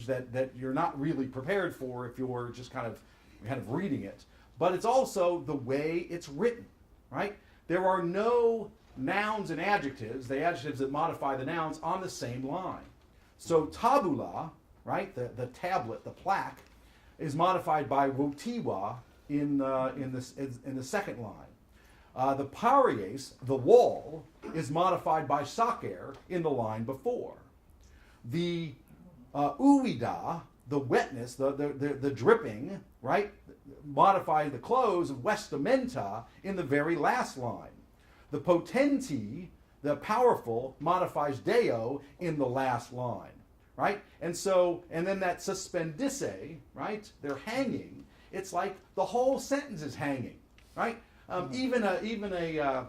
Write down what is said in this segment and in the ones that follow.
that you're not really prepared for if you're just kind of reading it. But it's also the way it's written, right? There are no nouns and adjectives, the adjectives that modify the nouns, on the same line. So tabula, right, the tablet, the plaque, is modified by wotiwa in the second line. The paries, the wall, is modified by saker in the line before. The uida, the wetness, the dripping, right, modifies the close of vestimenta in the very last line. The potenti, the powerful, modifies deo in the last line, right? And then that suspendisse, right, they're hanging. It's like the whole sentence is hanging, right? Even a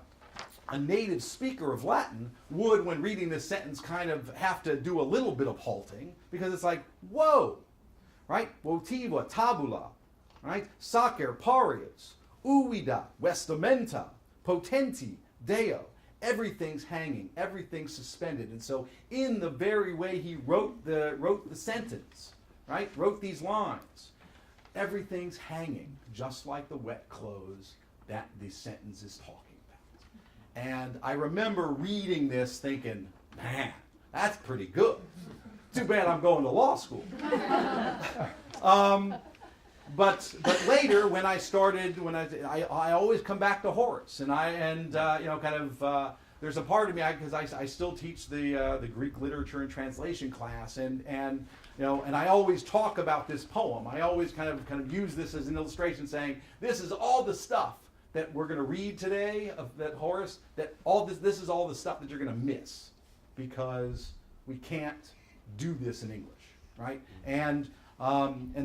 native speaker of Latin would, when reading this sentence, kind of have to do a little bit of halting, because it's like, whoa, right? Votiva, tabula, right? Sacer, parias, uida, vestimenta, potenti, deo. Everything's hanging, everything's suspended. And so in the very way he wrote the sentence, right, wrote these lines, everything's hanging, just like the wet clothes that the sentence is talking about. And I remember reading this thinking, man, that's pretty good. Too bad I'm going to law school. But later, when I started, I always come back to Horace, there's a part of me, because I still teach the Greek literature and translation class, and I always talk about this poem. I always kind of use this as an illustration, saying this is all the stuff that we're going to read today of that Horace. That all this is all the stuff that you're going to miss, because we can't do this in English, right? And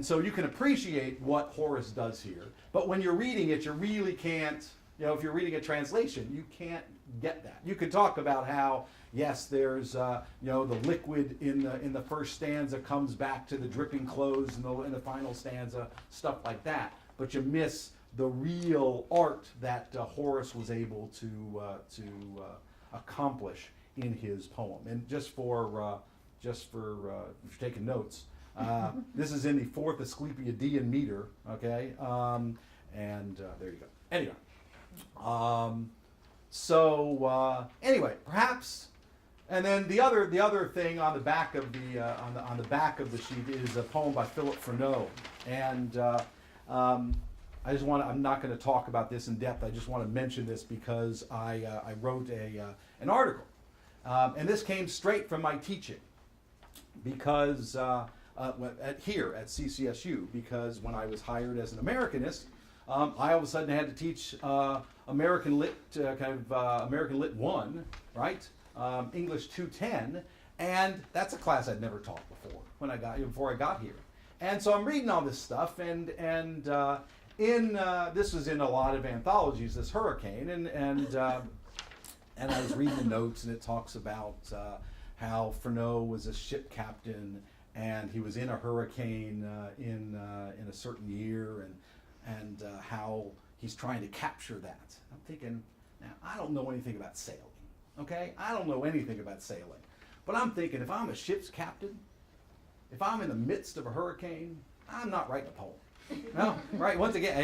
so you can appreciate what Horace does here, but when you're reading it, you really can't. If you're reading a translation, you can't get that. You could talk about how, yes, there's the liquid in the first stanza comes back to the dripping clothes in the final stanza, stuff like that. But you miss the real art that Horace was able to accomplish in his poem. And just for if you're taking notes, this is in the 4th Asclepiadean meter. Okay, there you go. Anyway. Anyway, perhaps, and then the other thing on the back of the back of the sheet is a poem by Philip Freneau, and I'm not going to talk about this in depth. I just want to mention this because I wrote an article, and this came straight from my teaching, because here at CCSU, because when I was hired as an Americanist, I all of a sudden had to teach American Lit, American Lit 1, right? English 210, and that's a class I'd never taught before before I got here. And so I'm reading all this stuff, and this was in a lot of anthologies, this hurricane, and I was reading the notes, and it talks about how Freneau was a ship captain, and he was in a hurricane in a certain year, and how he's trying to capture that. I'm thinking, now, I don't know anything about sailing, okay? I don't know anything about sailing. But I'm thinking, if I'm a ship's captain, if I'm in the midst of a hurricane, I'm not writing a poem. No, right? Once again,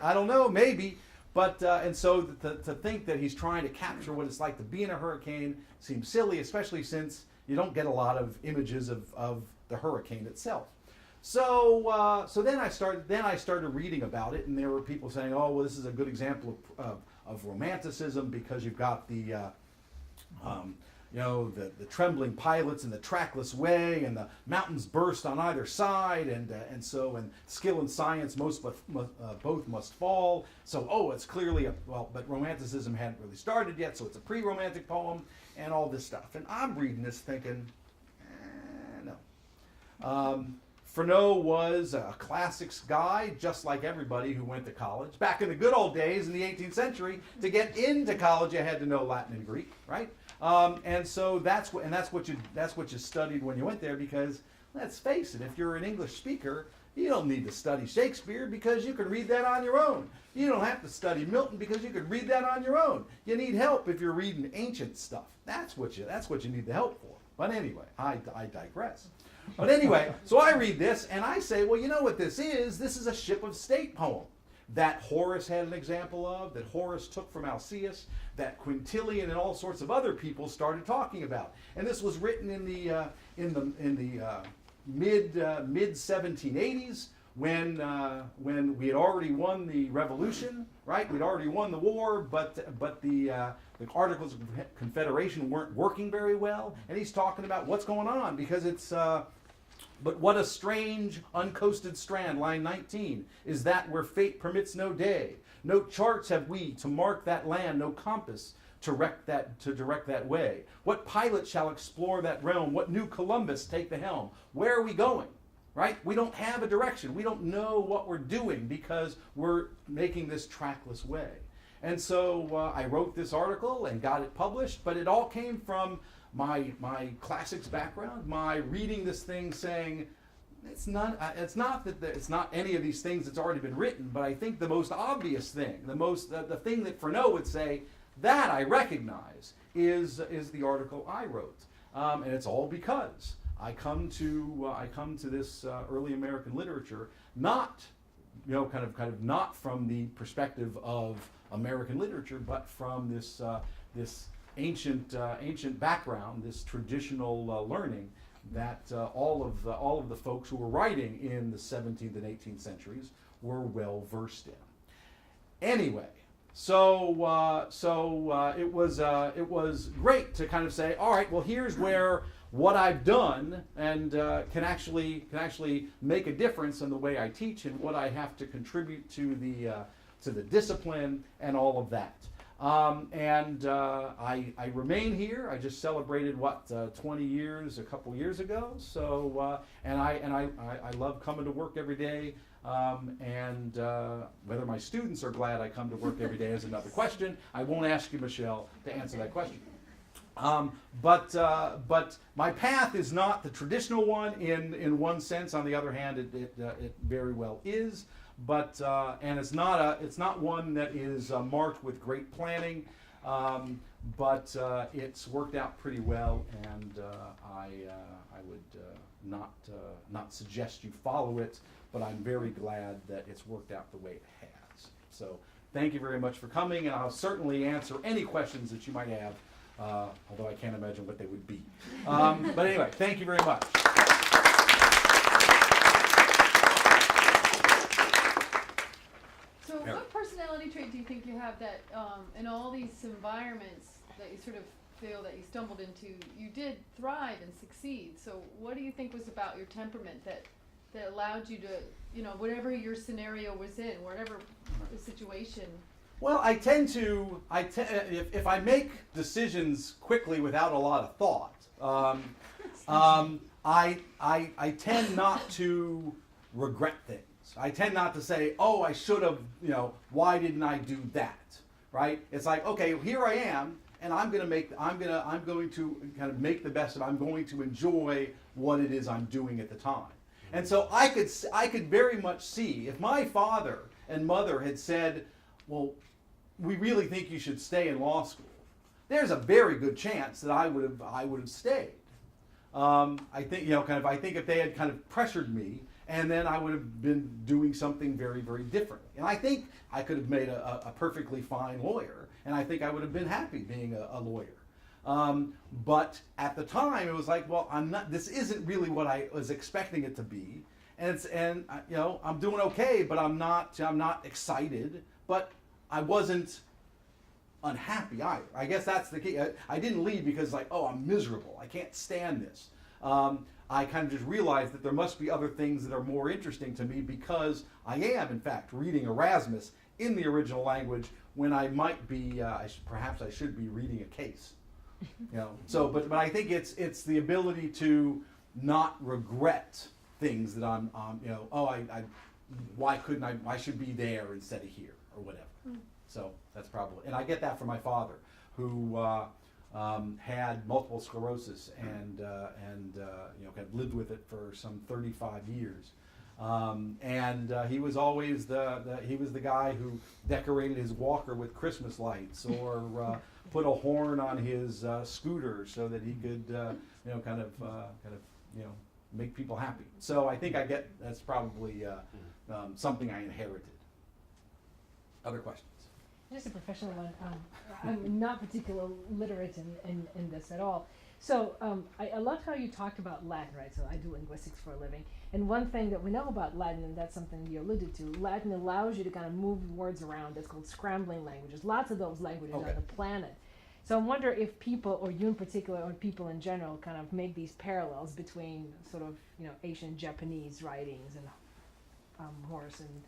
I don't know, maybe. But, and so to think that he's trying to capture what it's like to be in a hurricane seems silly, especially since you don't get a lot of images of the hurricane itself. So then I started reading about it, and there were people saying, "Oh, well, this is a good example of romanticism because you've got the trembling pilots and the trackless way, and the mountains burst on either side, and skill and science both must fall. So it's clearly but romanticism hadn't really started yet, so it's a pre-romantic poem, and all this stuff." And I'm reading this thinking, no. Freneau was a classics guy, just like everybody who went to college. Back in the good old days in the 18th century, to get into college, you had to know Latin and Greek, right? And so that's what you studied when you went there, because let's face it, if you're an English speaker, you don't need to study Shakespeare because you can read that on your own. You don't have to study Milton because you can read that on your own. You need help if you're reading ancient stuff. That's what you need the help for. But anyway, I digress. But anyway, so I read this and I say, well, you know what this is? This is a ship of state poem that Horace had an example of, that Horace took from Alcaeus, that Quintilian and all sorts of other people started talking about. And this was written in the mid 1780s, when we had already won the revolution, right? We'd already won the war, but the Articles of Confederation weren't working very well, and he's talking about what's going on, because it's but what a strange uncoasted strand, line 19, is that where fate permits no day. No charts have we to mark that land, no compass to direct that way. What pilot shall explore that realm? What new Columbus take the helm? Where are we going? Right? We don't have a direction. We don't know what we're doing because we're making this trackless way. And so I wrote this article and got it published, but it all came from my classics background, my reading this thing saying, it's not any of these things that's already been written, but I think the most obvious thing, the thing that Freneau would say, that I recognize is the article I wrote. And it's all because I come to this early American literature not, kind of not from the perspective of American literature, but from this ancient background, this traditional learning that all of the folks who were writing in the 17th and 18th centuries were well versed in. Anyway, so it was great to kind of say, all right, well, here's where what I've done and can actually make a difference in the way I teach and what I have to contribute to the discipline and all of that. I remain here. I just celebrated 20 years a couple years ago. So and I love coming to work every day. Whether my students are glad I come to work every day is another question. I won't ask you, Michelle, to answer that question. But my path is not the traditional one in one sense. On the other hand, it very well is. But and it's not one that is marked with great planning, but it's worked out pretty well, and I would not suggest you follow it, but I'm very glad that it's worked out the way it has. So thank you very much for coming, and I'll certainly answer any questions that you might have, although I can't imagine what they would be. But anyway, thank you very much. So what personality trait do you think you have that in all these environments that you sort of feel that you stumbled into, you did thrive and succeed? So what do you think was about your temperament that allowed you to, whatever your scenario was in, whatever the situation? Well, if I make decisions quickly without a lot of thought, I tend not to regret things. I tend not to say, oh, I should have, why didn't I do that? Right? It's like, okay, here I am, and I'm going to kind of make the best of it. I'm going to enjoy what it is I'm doing at the time. And so I could very much see if my father and mother had said, well, we really think you should stay in law school, there's a very good chance that I would have stayed. I think if they had kind of pressured me, and then I would have been doing something very, very differently. And I think I could have made a perfectly fine lawyer, and I think I would have been happy being a lawyer. But at the time, it was like, well, this isn't really what I was expecting it to be, and I'm doing okay, but I'm not excited, but I wasn't unhappy either. I guess that's the key. I didn't leave because I'm miserable. I can't stand this. I kind of just realized that there must be other things that are more interesting to me because I am, in fact, reading Erasmus in the original language when I might be, perhaps I should be reading a case. So, but I think it's the ability to not regret things that why couldn't I should be there instead of here or whatever. So that's probably, and I get that from my father, who had multiple sclerosis and kind of lived with it for some 35 years. He was always he was the guy who decorated his walker with Christmas lights or put a horn on his scooter so that he could make people happy. So I think that's probably something I inherited. Other questions? Just a professional one. I'm not particularly literate in this at all. So I loved how you talked about Latin, right? So I do linguistics for a living. And one thing that we know about Latin, and that's something you alluded to, Latin allows you to kind of move words around. That's called scrambling languages. Lots of those languages Okay. on the planet. So I wonder if people, or you in particular, or people in general, kind of make these parallels between sort of, Asian Japanese writings and Horace and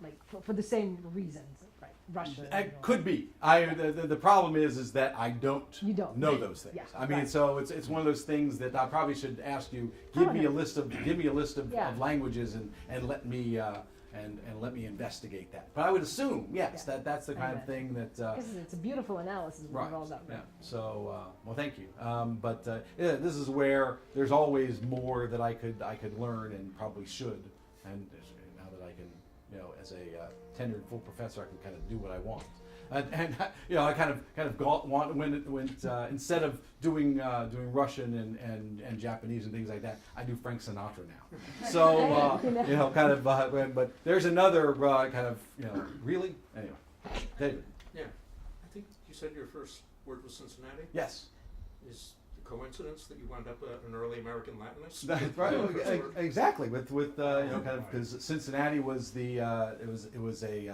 like for the same reasons, right? Russian. Could be. The problem is that I don't You don't know those things. Yeah, I mean, right. so it's one of those things that I probably should ask you. Give me a list of Yeah. languages and let me and let me investigate that. But I would assume yes Yeah. that's the I kind of bet. thing that. Because it's a beautiful analysis of Right. all that. Yeah. So, well, thank you. Yeah, this is where there's always more that I could learn and probably should. And now that I can, as a tenured full professor, I can kind of do what I want. I kind of went instead of doing Russian and Japanese and things like that, I do Frank Sinatra now. So but there's another kind of really anyway. David. Yeah, I think you said your first word was Cincinnati. Yes. Is it a coincidence that you wound up an early American Latinist? That's right. Exactly. With kind of because Cincinnati was it was a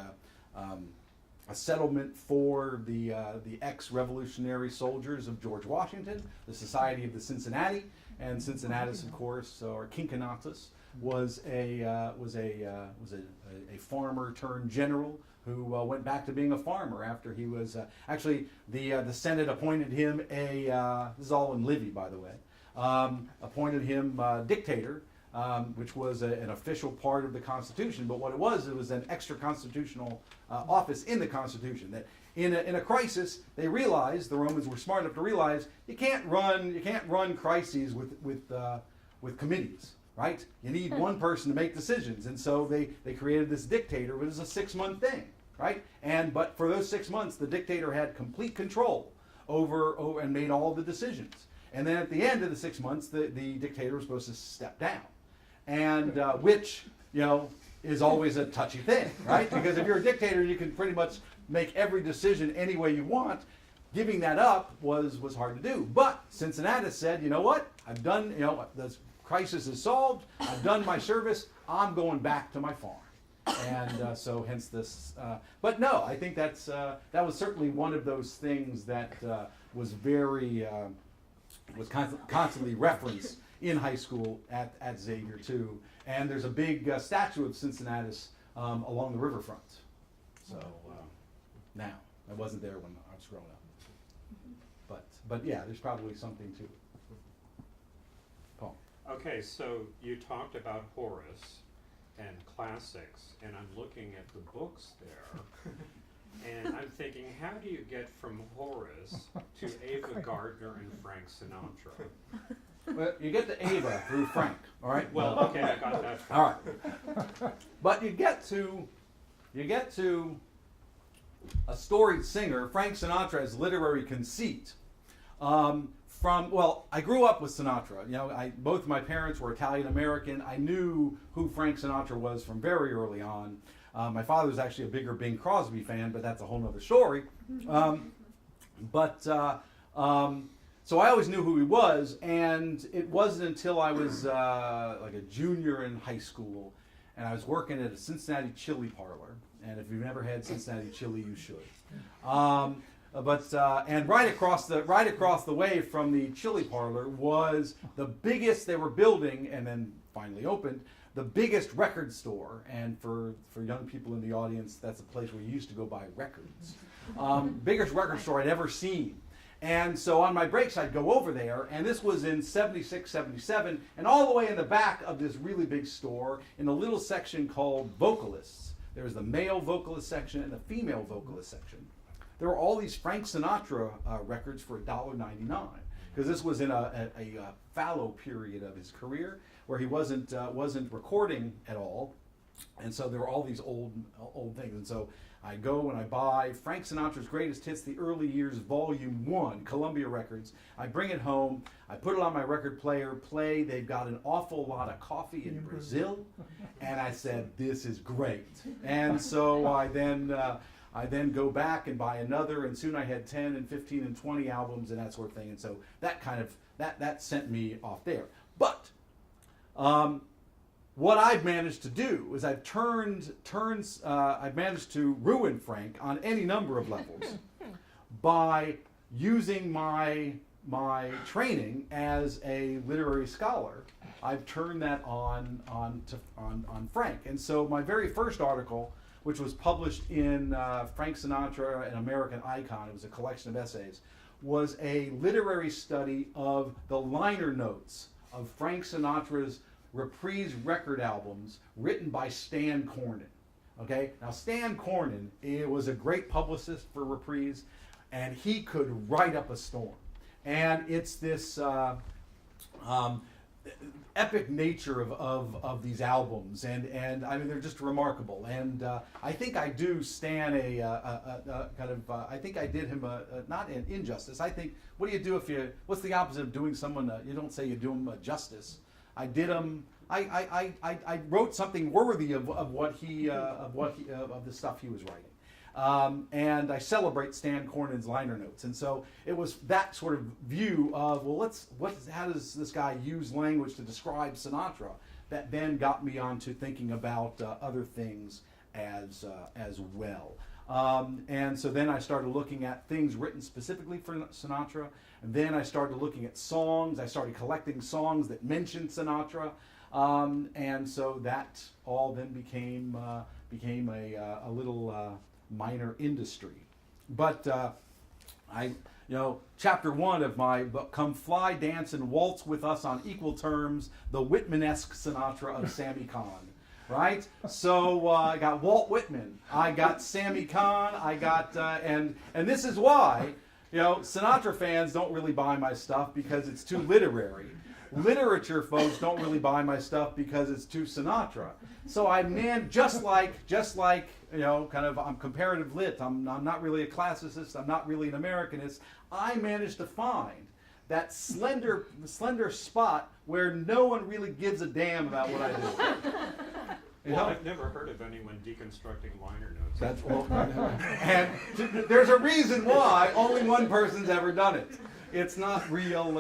settlement for the ex-revolutionary soldiers of George Washington, the Society of the Cincinnati, and Cincinnatus, of course, or Cincinnatus, was a farmer turned general who went back to being a farmer after he was actually the Senate appointed him this is all in Livy, by the way, appointed him dictator. Which was an official part of the Constitution, but what it was an extra constitutional office in the Constitution. That in a crisis, they realized, the Romans were smart enough to realize, you can't run crises with committees, right? You need one person to make decisions, and so they created this dictator, which is a 6-month thing, right? But for those 6 months, the dictator had complete control over and made all the decisions. And then at the end of the 6 months, the dictator was supposed to step down. And which is always a touchy thing, right? Because if you're a dictator, you can pretty much make every decision any way you want. Giving that up was hard to do. But Cincinnatus said, you know what? I've done. The crisis is solved. I've done my service. I'm going back to my farm. And so hence this. But no, I think that was certainly one of those things that was very was constantly referenced in high school at Xavier too, and there's a big statue of Cincinnatus along the riverfront. So now, I wasn't there when I was growing up, but yeah, there's probably something to it. Paul. Okay, so you talked about Horace and classics, and I'm looking at the books there, and I'm thinking, how do you get from Horace to Ava Gardner and Frank Sinatra? Well, you get to Ava through Frank, all right? Well, okay, I got that. All right. But you get to a storied singer. Frank Sinatra's literary conceit. I grew up with Sinatra. Both my parents were Italian American. I knew who Frank Sinatra was from very early on. My father was actually a bigger Bing Crosby fan, but that's a whole other story. So I always knew who he was, and it wasn't until I was like a junior in high school, and I was working at a Cincinnati chili parlor. And if you've never had Cincinnati chili, you should. And right across the way from the chili parlor was the biggest they were building, and then finally opened, the biggest record store. And for young people in the audience, that's a place where you used to go buy records. Biggest record store I'd ever seen. And so on my breaks, I'd go over there, and this was in 76, 77, and all the way in the back of this really big store, in a little section called vocalists. There was the male vocalist section and the female vocalist section. There were all these Frank Sinatra records for $1.99, because this was in a fallow period of his career, where he wasn't recording at all. And so there were all these old things. And so I go and I buy Frank Sinatra's Greatest Hits, The Early Years, Volume 1, Columbia Records. I bring it home. I put it on my record player, play. They've got an awful lot of coffee in Brazil. And I said, this is great. And so I then go back and buy another, and soon I had 10 and 15 and 20 albums and that sort of thing. And so that kind of, that sent me off there. But what I've managed to do is I've managed to ruin Frank on any number of levels by using my training as a literary scholar. I've turned that on Frank. And so my very first article, which was published in Frank Sinatra, an American Icon, it was a collection of essays, was a literary study of the liner notes of Frank Sinatra's reprise record albums written by Stan Cornin. Okay, now Stan Cornin was a great publicist for Reprise, and he could write up a storm. And it's this epic nature of these albums, and I mean they're just remarkable. And I think I do Stan I think I did him not an injustice. I think what do you do what's the opposite of doing someone? You don't say you do him justice. I did him. I wrote something worthy of the stuff he was writing, and I celebrate Stan Cornin's liner notes. And so it was that sort of view of how does this guy use language to describe Sinatra that then got me onto thinking about other things as well. And so then I started looking at things written specifically for Sinatra, and then I started looking at songs. I started collecting songs that mentioned Sinatra, and so that all then became a little minor industry. But chapter 1 of my book, Come Fly, Dance, and Waltz with Us on Equal Terms, the Whitman-esque Sinatra of Sammy Cahn. Right? So I got Walt Whitman, I got Sammy Cahn, I got, and this is why, Sinatra fans don't really buy my stuff because it's too literary. Literature folks don't really buy my stuff because it's too Sinatra. So just like, I'm comparative lit, I'm not really a classicist, I'm not really an Americanist, I managed to find that slender spot where no one really gives a damn about what I do. Well, I've never heard of anyone deconstructing liner notes. That's and there's a reason why only one person's ever done it. It's not real.